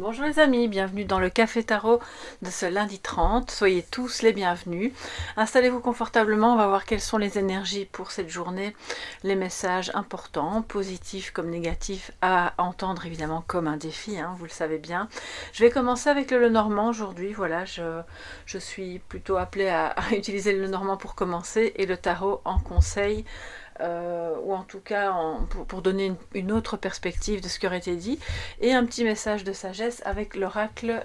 Bonjour les amis, bienvenue dans le Café Tarot de ce lundi 30. Soyez tous les bienvenus. Installez-vous confortablement, on va voir quelles sont les énergies pour cette journée, les messages importants, positifs comme négatifs, à entendre évidemment comme un défi, vous le savez bien. Je vais commencer avec le Lenormand aujourd'hui, voilà, je suis plutôt appelée à utiliser le Lenormand pour commencer et le tarot en conseil. Ou en tout cas pour donner une autre perspective de ce qui aurait été dit, et un petit message de sagesse avec l'oracle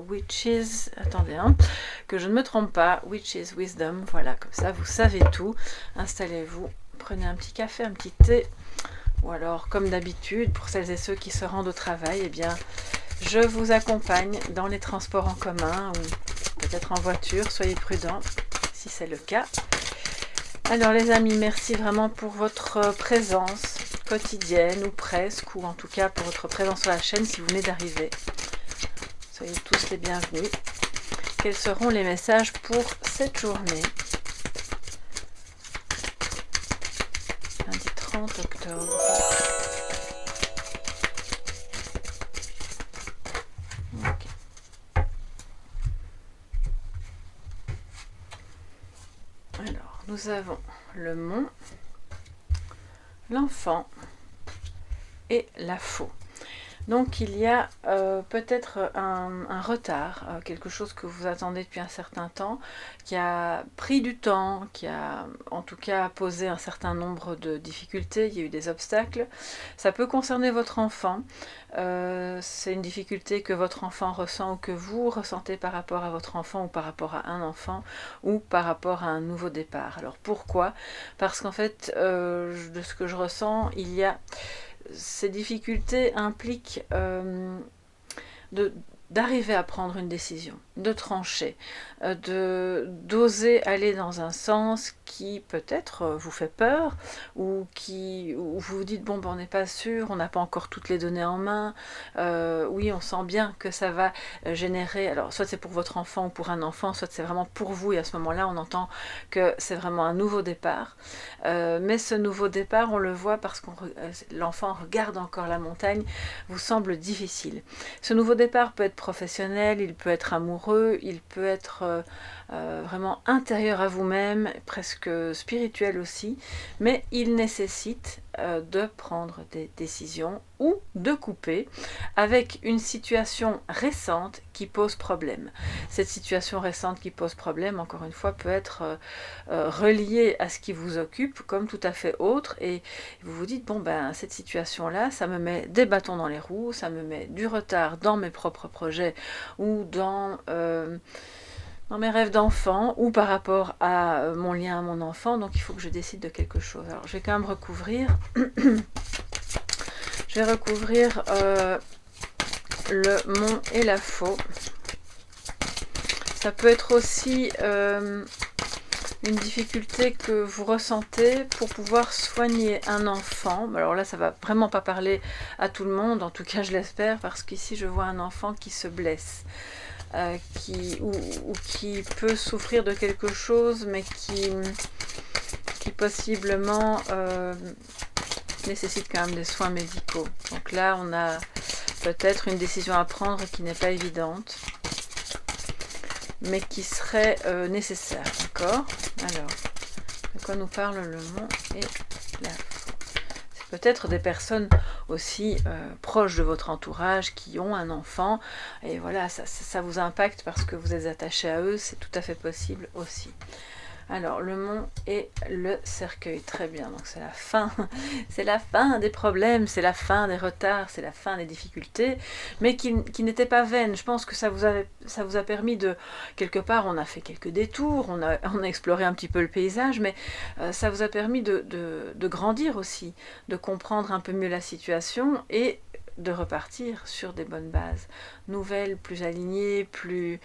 Witches, attendez, que je ne me trompe pas, Witches Wisdom, voilà, comme ça vous savez tout. Installez-vous, prenez un petit café, un petit thé, ou alors comme d'habitude, pour celles et ceux qui se rendent au travail, eh bien je vous accompagne dans les transports en commun, ou peut-être en voiture, soyez prudents si c'est le cas. Alors les amis, merci vraiment pour votre présence quotidienne ou presque, ou en tout cas pour votre présence sur la chaîne si vous venez d'arriver. Soyez tous les bienvenus. Quels seront les messages pour cette journée? Lundi 30 octobre. Okay. Alors, nous avons le mont, l'enfant et la faux. Donc il y a peut-être un retard, quelque chose que vous attendez depuis un certain temps, qui a pris du temps, qui a en tout cas posé un certain nombre de difficultés, il y a eu des obstacles. Ça peut concerner votre enfant, c'est une difficulté que votre enfant ressent ou que vous ressentez par rapport à votre enfant ou par rapport à un enfant ou par rapport à un nouveau départ. Alors pourquoi? Parce qu'en fait, de ce que je ressens, il y a... Ces difficultés impliquent d'arriver à prendre une décision, de trancher, d'oser aller dans un sens qui peut-être vous fait peur, ou où vous vous dites bon ben on n'est pas sûr, on n'a pas encore toutes les données en main, oui on sent bien que ça va générer, alors soit c'est pour votre enfant ou pour un enfant, soit c'est vraiment pour vous, et à ce moment-là on entend que c'est vraiment un nouveau départ, mais ce nouveau départ on le voit parce que l'enfant regarde encore la montagne, vous semble difficile. Ce nouveau départ peut être professionnel, il peut être amoureux, il peut être vraiment intérieur à vous-même, presque spirituel aussi, mais il nécessite de prendre des décisions ou de couper avec une situation récente qui pose problème. Cette situation récente qui pose problème, encore une fois, peut être reliée à ce qui vous occupe comme tout à fait autre, et vous vous dites bon ben cette situation là ça me met des bâtons dans les roues, ça me met du retard dans mes propres projets ou dans mes rêves d'enfant ou par rapport à mon lien à mon enfant, donc il faut que je décide de quelque chose. Alors je vais quand même recouvrir je vais recouvrir le mont et la faux. Ça peut être aussi une difficulté que vous ressentez pour pouvoir soigner un enfant. Alors là, ça va vraiment pas parler à tout le monde, en tout cas je l'espère, parce qu'ici je vois un enfant qui se blesse, ou qui peut souffrir de quelque chose, mais qui possiblement nécessite quand même des soins médicaux. Donc là, on a peut-être une décision à prendre qui n'est pas évidente, mais qui serait nécessaire, d'accord? Alors, de quoi nous parle le mont et la faux? C'est peut-être des personnes aussi proches de votre entourage qui ont un enfant, et voilà, ça vous impacte parce que vous êtes attaché à eux, c'est tout à fait possible aussi. Alors, le mont et le cercueil, très bien, donc c'est la fin, c'est la fin des problèmes, c'est la fin des retards, c'est la fin des difficultés, mais qui n'était pas vaine. Je pense que ça vous a permis de, quelque part, on a fait quelques détours, on a exploré un petit peu le paysage, mais ça vous a permis de grandir aussi, de comprendre un peu mieux la situation et de repartir sur des bonnes bases, nouvelles, plus alignées, plus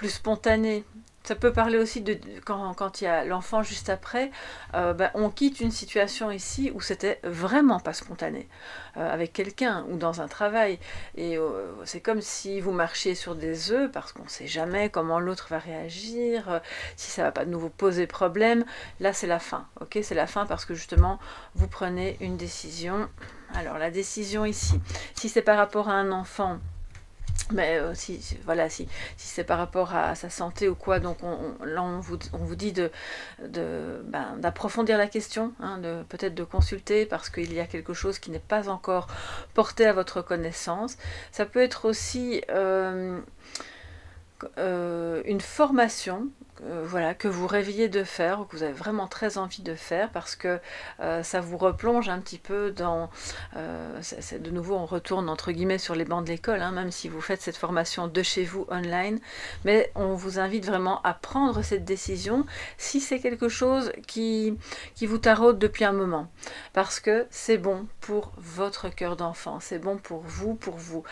spontanées. Ça peut parler aussi de quand il y a l'enfant juste après, on quitte une situation ici où c'était vraiment pas spontané, avec quelqu'un ou dans un travail. Et c'est comme si vous marchiez sur des œufs parce qu'on ne sait jamais comment l'autre va réagir, si ça va pas de nouveau poser problème. Là, c'est la fin, ok? C'est la fin parce que justement, vous prenez une décision. Alors, la décision ici, si c'est par rapport à un enfant, mais voilà, si c'est par rapport à sa santé ou quoi, donc là on vous dit d'approfondir la question, hein, peut-être de consulter parce qu'il y a quelque chose qui n'est pas encore porté à votre connaissance. Ça peut être aussi une formation, voilà, que vous rêviez de faire, ou que vous avez vraiment très envie de faire, parce que ça vous replonge un petit peu dans... de nouveau, on retourne entre guillemets sur les bancs de l'école, hein, même si vous faites cette formation de chez vous online, mais on vous invite vraiment à prendre cette décision si c'est quelque chose qui vous taraude depuis un moment, parce que c'est bon pour votre cœur d'enfant, c'est bon pour vous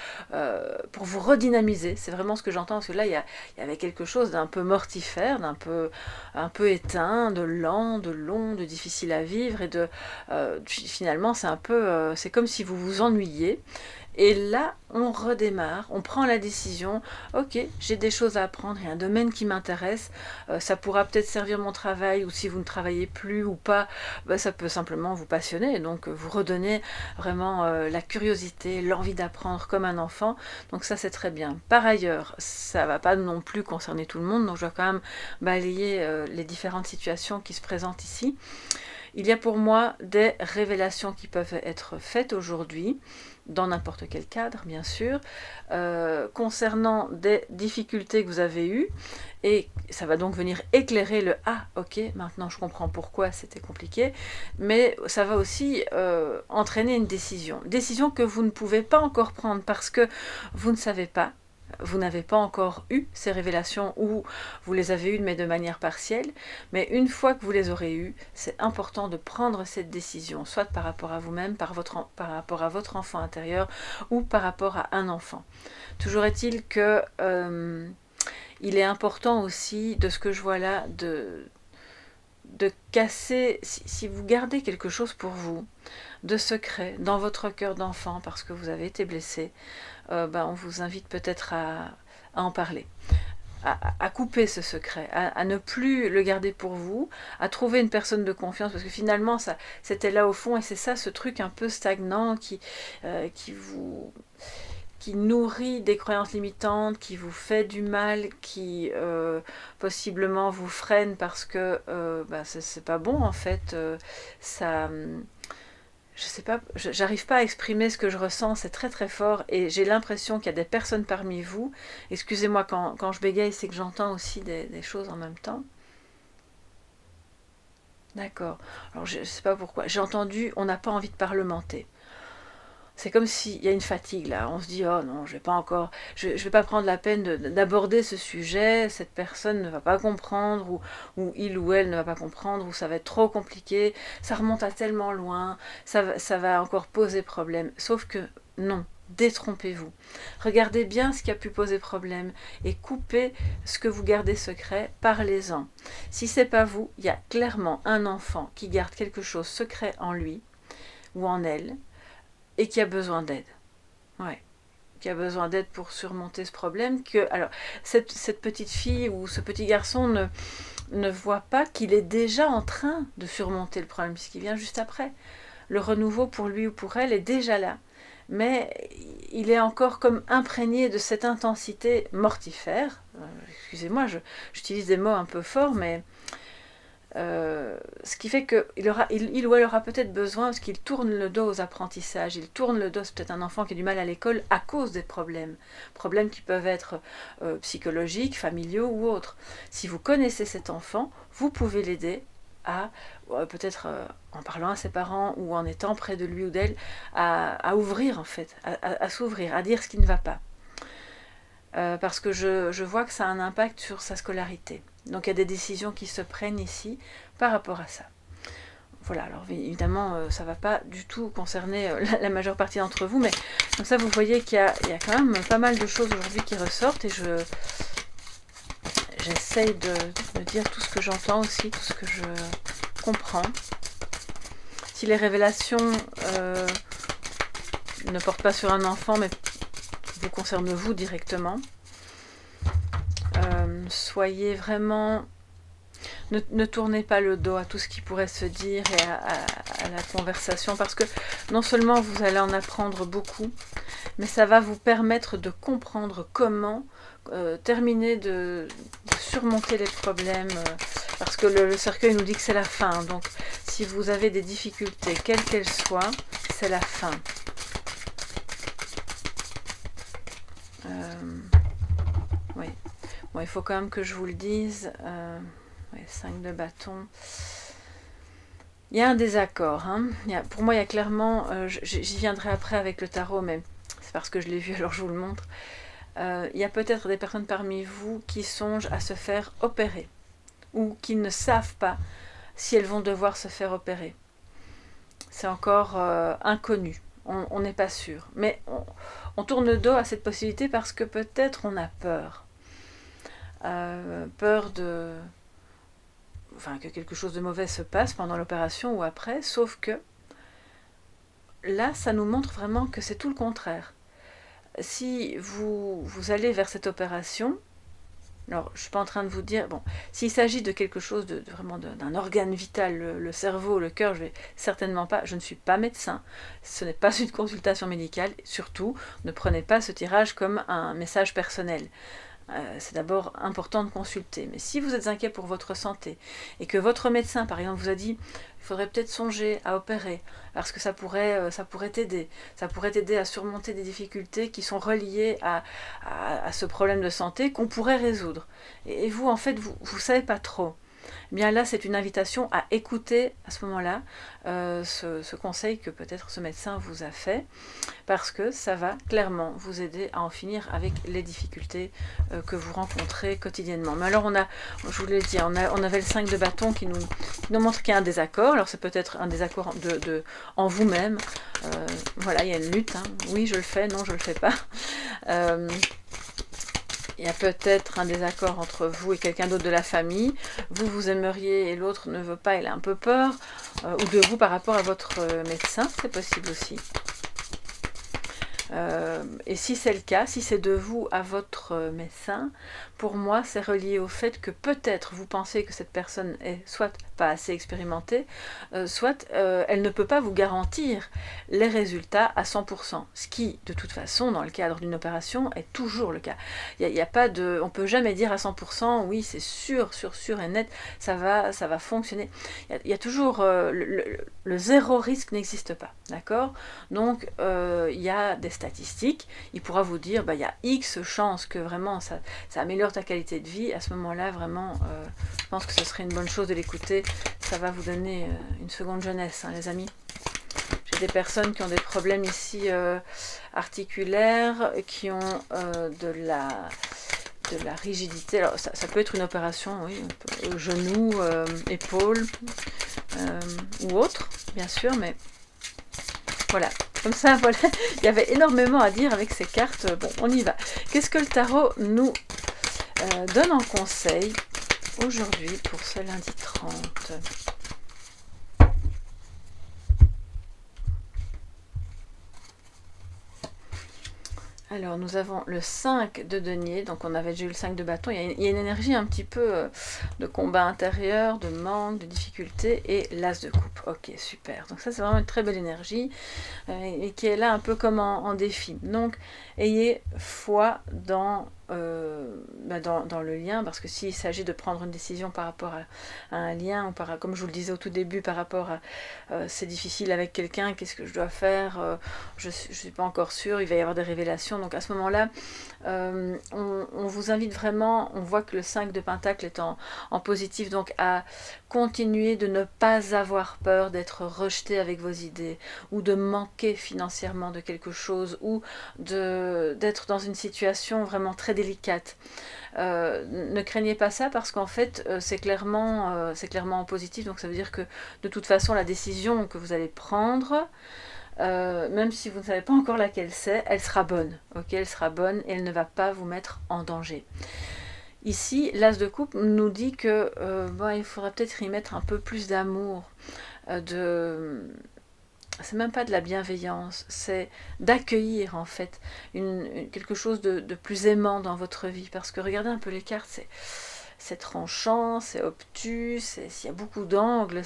redynamiser, c'est vraiment ce que j'entends, parce que là, il y avait quelque chose d'un peu mortifère, un peu éteint, de lent, de long, de difficile à vivre, et finalement, c'est comme si vous vous ennuyiez. Et là, on redémarre, on prend la décision, ok, j'ai des choses à apprendre, il y a un domaine qui m'intéresse, ça pourra peut-être servir mon travail, ou si vous ne travaillez plus ou pas, ça peut simplement vous passionner, donc vous redonnez vraiment la curiosité, l'envie d'apprendre comme un enfant, donc ça c'est très bien. Par ailleurs, ça ne va pas non plus concerner tout le monde, donc je vais quand même balayer les différentes situations qui se présentent ici. Il y a pour moi des révélations qui peuvent être faites aujourd'hui, dans n'importe quel cadre, bien sûr, concernant des difficultés que vous avez eues, et ça va donc venir éclairer le « Ah, ok, maintenant je comprends pourquoi c'était compliqué », mais ça va aussi entraîner une décision que vous ne pouvez pas encore prendre parce que vous ne savez pas, vous n'avez pas encore eu ces révélations, ou vous les avez eues mais de manière partielle, mais une fois que vous les aurez eues, c'est important de prendre cette décision, soit par rapport à vous-même, par rapport à votre enfant intérieur, ou par rapport à un enfant. Toujours est-il que il est important aussi, de ce que je vois là, de casser, si vous gardez quelque chose pour vous, de secret, dans votre cœur d'enfant, parce que vous avez été blessé, on vous invite peut-être à en parler, à couper ce secret, à ne plus le garder pour vous, à trouver une personne de confiance, parce que finalement, c'était là au fond, et c'est ça, ce truc un peu stagnant qui nourrit des croyances limitantes, qui vous fait du mal, qui possiblement vous freine parce que c'est pas bon en fait, je sais pas, j'arrive pas à exprimer ce que je ressens, c'est très très fort, et j'ai l'impression qu'il y a des personnes parmi vous, excusez-moi quand je bégaye, c'est que j'entends aussi des choses en même temps. D'accord, alors je sais pas pourquoi, j'ai entendu, on n'a pas envie de parlementer. C'est comme s'il y a une fatigue là, on se dit oh non, je vais pas prendre la peine d'aborder ce sujet, cette personne ne va pas comprendre, ou il ou elle ne va pas comprendre, ou ça va être trop compliqué, ça remonte à tellement loin, ça va encore poser problème. Sauf que non, détrompez-vous. Regardez bien ce qui a pu poser problème et coupez ce que vous gardez secret, parlez-en. Si c'est pas vous, il y a clairement un enfant qui garde quelque chose secret en lui ou en elle, et qui a besoin d'aide. Ouais. Qui a besoin d'aide pour surmonter ce problème. Alors, cette petite fille ou ce petit garçon ne voit pas qu'il est déjà en train de surmonter le problème, puisqu'il vient juste après. Le renouveau pour lui ou pour elle est déjà là. Mais il est encore comme imprégné de cette intensité mortifère. Excusez-moi, j'utilise des mots un peu forts, mais... ce qui fait qu'il ou elle aura peut-être besoin, parce qu'il tourne le dos aux apprentissages, il tourne le dos, c'est peut-être un enfant qui a du mal à l'école à cause des problèmes qui peuvent être psychologiques, familiaux ou autres. Si vous connaissez cet enfant, vous pouvez l'aider à, peut-être en parlant à ses parents ou en étant près de lui ou d'elle, à ouvrir en fait, à s'ouvrir, à dire ce qui ne va pas. Parce que je vois que ça a un impact sur sa scolarité. Donc il y a des décisions qui se prennent ici par rapport à ça. Voilà, alors évidemment, ça ne va pas du tout concerner la majeure partie d'entre vous, mais comme ça vous voyez qu'il y a quand même pas mal de choses aujourd'hui qui ressortent, et j'essaye de dire tout ce que j'entends aussi, tout ce que je comprends. Si les révélations ne portent pas sur un enfant, mais vous concernent vous directement, soyez vraiment... Ne tournez pas le dos à tout ce qui pourrait se dire et à la conversation, parce que non seulement vous allez en apprendre beaucoup, mais ça va vous permettre de comprendre comment terminer de surmonter les problèmes, parce que le cercueil nous dit que c'est la fin. Donc si vous avez des difficultés, quelles qu'elles soient, c'est la fin. Oui. Bon, il faut quand même que je vous le dise. 5 de bâton. Il y a un désaccord. Hein. Pour moi, il y a clairement... j'y viendrai après avec le tarot, mais c'est parce que je l'ai vu, alors je vous le montre. Il y a peut-être des personnes parmi vous qui songent à se faire opérer, ou qui ne savent pas si elles vont devoir se faire opérer. C'est encore inconnu. On n'est pas sûr. Mais on tourne le dos à cette possibilité parce que peut-être on a peur. Peur de... Enfin, que quelque chose de mauvais se passe pendant l'opération ou après, sauf que là, ça nous montre vraiment que c'est tout le contraire. Si vous allez vers cette opération, alors je ne suis pas en train de vous dire, bon, s'il s'agit de quelque chose vraiment d'un organe vital, le cerveau, le cœur, je vais certainement pas, je ne suis pas médecin, ce n'est pas une consultation médicale, surtout, ne prenez pas ce tirage comme un message personnel. C'est d'abord important de consulter. Mais si vous êtes inquiet pour votre santé et que votre médecin, par exemple, vous a dit il faudrait peut-être songer à opérer parce que ça pourrait t'aider. Ça pourrait t'aider à surmonter des difficultés qui sont reliées à ce problème de santé qu'on pourrait résoudre. Et vous, en fait, vous ne savez pas trop. Eh bien là, c'est une invitation à écouter à ce moment-là ce conseil que peut-être ce médecin vous a fait, parce que ça va clairement vous aider à en finir avec les difficultés que vous rencontrez quotidiennement. Mais alors je vous l'ai dit, on avait le 5 de bâton qui nous montre qu'il y a un désaccord. Alors c'est peut-être un désaccord en vous-même. Voilà, il y a une lutte. Hein. Oui, je le fais, non, je le fais pas. Il y a peut-être un désaccord entre vous et quelqu'un d'autre de la famille. Vous aimeriez et l'autre ne veut pas, il a un peu peur. Ou de vous par rapport à votre médecin, c'est possible aussi. Et si c'est le cas, si c'est de vous à votre médecin, pour moi c'est relié au fait que peut-être vous pensez que cette personne est soit pas assez expérimentée, soit elle ne peut pas vous garantir les résultats à 100%, ce qui de toute façon dans le cadre d'une opération est toujours le cas. Il y a pas de, on peut jamais dire à 100% oui c'est sûr et net ça va fonctionner. Il y a toujours le zéro risque n'existe pas, d'accord? Donc il y a des statistiques, il pourra vous dire il y a X chances que vraiment ça améliore ta qualité de vie. À ce moment-là, vraiment, je pense que ce serait une bonne chose de l'écouter. Ça va vous donner une seconde jeunesse, hein, les amis. J'ai des personnes qui ont des problèmes ici articulaires, qui ont de la rigidité. Alors, ça peut être une opération, oui, genou, épaule ou autre, bien sûr, mais voilà. Comme ça, voilà, il y avait énormément à dire avec ces cartes. Bon, on y va. Qu'est-ce que le tarot nous donne en conseil aujourd'hui pour ce lundi 30 ? Alors, nous avons le 5 de denier, donc on avait déjà eu le 5 de bâton. Il y a une énergie un petit peu de combat intérieur, de manque, de difficulté, et l'as de coupe. Ok, super. Donc ça, c'est vraiment une très belle énergie, et qui est là un peu comme en défi. Donc, ayez foi dans le lien, parce que s'il s'agit de prendre une décision par rapport à un lien, ou comme je vous le disais au tout début, par rapport à c'est difficile avec quelqu'un, qu'est-ce que je dois faire, je ne suis pas encore sûre, il va y avoir des révélations. Donc à ce moment-là, on vous invite vraiment, on voit que le 5 de Pentacle est en positif, donc à continuer de ne pas avoir peur d'être rejeté avec vos idées, ou de manquer financièrement de quelque chose, ou d'être dans une situation vraiment très délicate. Ne craignez pas ça, parce qu'en fait c'est clairement en positif, donc ça veut dire que de toute façon la décision que vous allez prendre, même si vous ne savez pas encore laquelle c'est, elle sera bonne, ok, elle sera bonne et elle ne va pas vous mettre en danger. Ici, l'as de coupe nous dit que il faudrait peut-être y mettre un peu plus d'amour, de c'est même pas de la bienveillance, c'est d'accueillir en fait quelque chose de plus aimant dans votre vie. Parce que regardez un peu les cartes, c'est tranchant, c'est obtus, il y a beaucoup d'angles,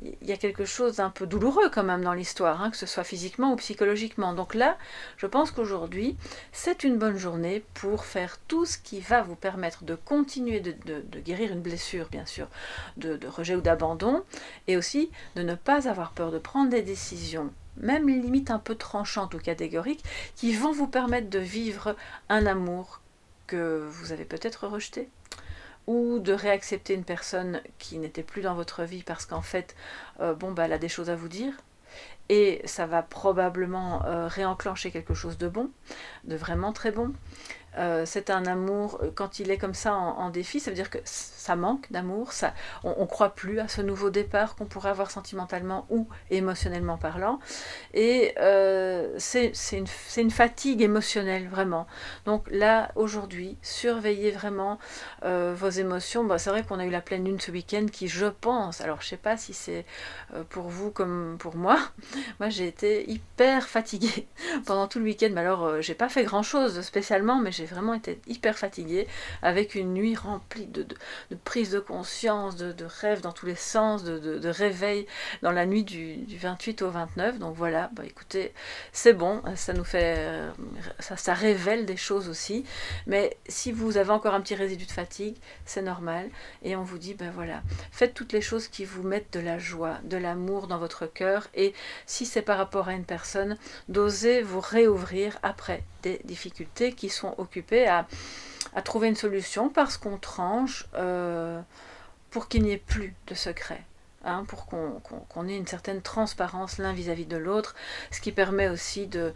il y a quelque chose d'un peu douloureux quand même dans l'histoire, hein, que ce soit physiquement ou psychologiquement. Donc là, je pense qu'aujourd'hui, c'est une bonne journée pour faire tout ce qui va vous permettre de continuer de guérir une blessure, bien sûr, de rejet ou d'abandon, et aussi de ne pas avoir peur de prendre des décisions, même limite un peu tranchantes ou catégoriques, qui vont vous permettre de vivre un amour que vous avez peut-être rejeté, ou de réaccepter une personne qui n'était plus dans votre vie parce qu'en fait, elle a des choses à vous dire, et ça va probablement réenclencher quelque chose de bon, de vraiment très bon. C'est un amour, quand il est comme ça en défi, ça veut dire que ça manque d'amour, on ne croit plus à ce nouveau départ qu'on pourrait avoir sentimentalement ou émotionnellement parlant, et c'est une fatigue émotionnelle, vraiment. Donc là, aujourd'hui, surveillez vraiment vos émotions. C'est vrai qu'on a eu la pleine lune ce week-end qui, je pense, alors je ne sais pas si c'est pour vous comme pour moi, moi j'ai été hyper fatiguée pendant tout le week-end, mais alors j'ai pas fait grand chose spécialement, mais j'ai vraiment été hyper fatiguée, avec une nuit remplie de prise de conscience, de rêves dans tous les sens, de réveil dans la nuit du 28 au 29. Donc voilà, écoutez, c'est bon, ça nous fait, ça révèle des choses aussi, mais si vous avez encore un petit résidu de fatigue, c'est normal, et on vous dit, voilà, faites toutes les choses qui vous mettent de la joie, de l'amour dans votre cœur, et si c'est par rapport à une personne, d'oser vous réouvrir après des difficultés qui sont occupées à trouver une solution, parce qu'on tranche pour qu'il n'y ait plus de secret. Pour qu'on ait une certaine transparence l'un vis-à-vis de l'autre, ce qui permet aussi de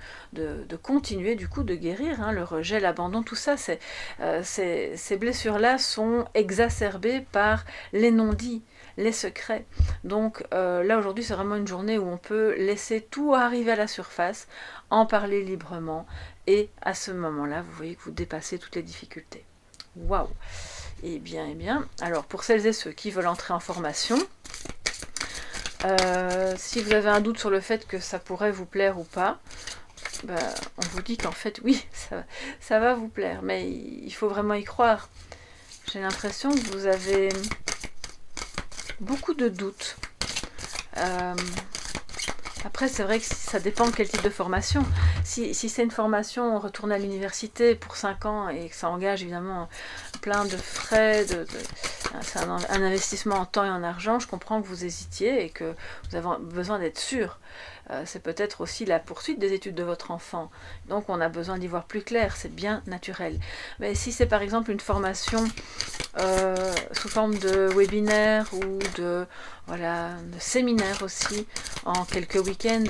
continuer du coup de guérir, le rejet, l'abandon, tout ça, ces blessures-là sont exacerbées par les non-dits, les secrets. Donc là aujourd'hui c'est vraiment une journée où on peut laisser tout arriver à la surface, en parler librement, et à ce moment-là vous voyez que vous dépassez toutes les difficultés. Waouh! Eh bien, alors pour celles et ceux qui veulent entrer en formation, si vous avez un doute sur le fait que ça pourrait vous plaire ou pas, on vous dit qu'en fait oui, ça va vous plaire, mais il faut vraiment y croire. J'ai l'impression que vous avez beaucoup de doutes. Après, c'est vrai que ça dépend de quel type de formation. Si c'est une formation retourner à l'université pour 5 ans et que ça engage évidemment plein de frais, c'est un investissement en temps et en argent, je comprends que vous hésitiez et que vous avez besoin d'être sûr. C'est peut-être aussi la poursuite des études de votre enfant. Donc on a besoin d'y voir plus clair, c'est bien naturel. Mais si c'est par exemple une formation sous forme de webinaire ou de séminaire aussi, en quelques week-ends,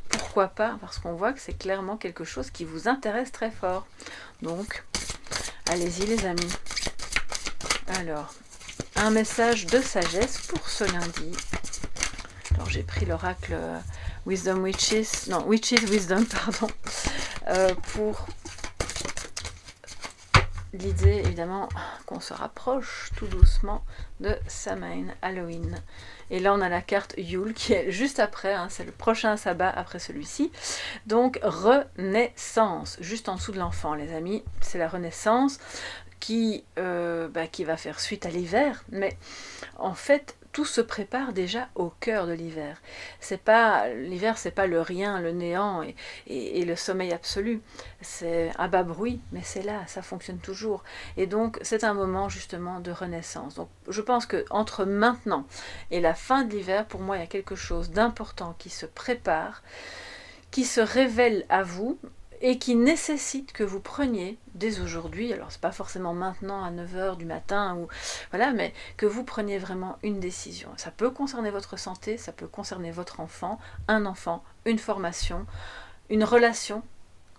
pourquoi pas, parce qu'on voit que c'est clairement quelque chose qui vous intéresse très fort. Donc, allez-y les amis. Alors, un message de sagesse pour ce lundi. Alors j'ai pris l'oracle Witches Wisdom, pardon, pour l'idée évidemment qu'on se rapproche tout doucement de Samhain, Halloween. Et là on a la carte Yule qui est juste après, c'est le prochain sabbat après celui-ci. Donc renaissance, juste en dessous de l'enfant les amis, c'est la renaissance qui va faire suite à l'hiver, mais en fait tout se prépare déjà au cœur de l'hiver. L'hiver, c'est pas le rien, le néant et le sommeil absolu. C'est à bas bruit, mais c'est là, ça fonctionne toujours. Et donc, c'est un moment justement de renaissance. Donc, je pense que entre maintenant et la fin de l'hiver, pour moi, il y a quelque chose d'important qui se prépare, qui se révèle à vous, et qui nécessite que vous preniez dès aujourd'hui, alors c'est pas forcément maintenant à 9h du matin, mais que vous preniez vraiment une décision. Ça peut concerner votre santé, ça peut concerner votre enfant, une formation, une relation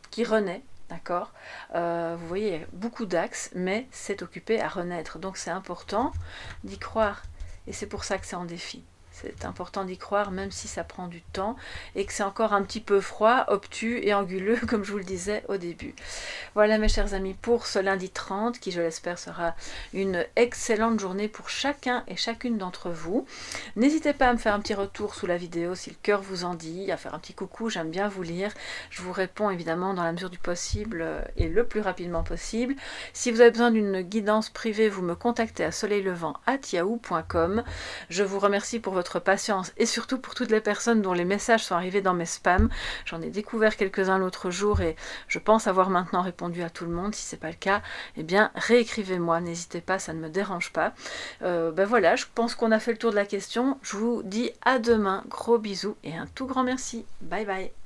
qui renaît, d'accord. Vous voyez, il y a beaucoup d'axes, mais c'est occupé à renaître. Donc c'est important d'y croire, et c'est pour ça que c'est en défi. C'est important d'y croire, même si ça prend du temps et que c'est encore un petit peu froid, obtus et anguleux, comme je vous le disais au début. Voilà mes chers amis pour ce lundi 30, qui je l'espère sera une excellente journée pour chacun et chacune d'entre vous. N'hésitez pas à me faire un petit retour sous la vidéo si le cœur vous en dit, à faire un petit coucou, j'aime bien vous lire. Je vous réponds évidemment dans la mesure du possible et le plus rapidement possible. Si vous avez besoin d'une guidance privée, vous me contactez à soleillevent@yahoo.com. Je vous remercie pour votre patience et surtout pour toutes les personnes dont les messages sont arrivés dans mes spams. J'en ai découvert quelques-uns l'autre jour et je pense avoir maintenant répondu à tout le monde. Si ce n'est pas le cas, eh bien réécrivez-moi, n'hésitez pas, ça ne me dérange pas. Ben voilà, je pense qu'on a fait le tour de la question. Je vous dis à demain, gros bisous et un tout grand merci. Bye bye.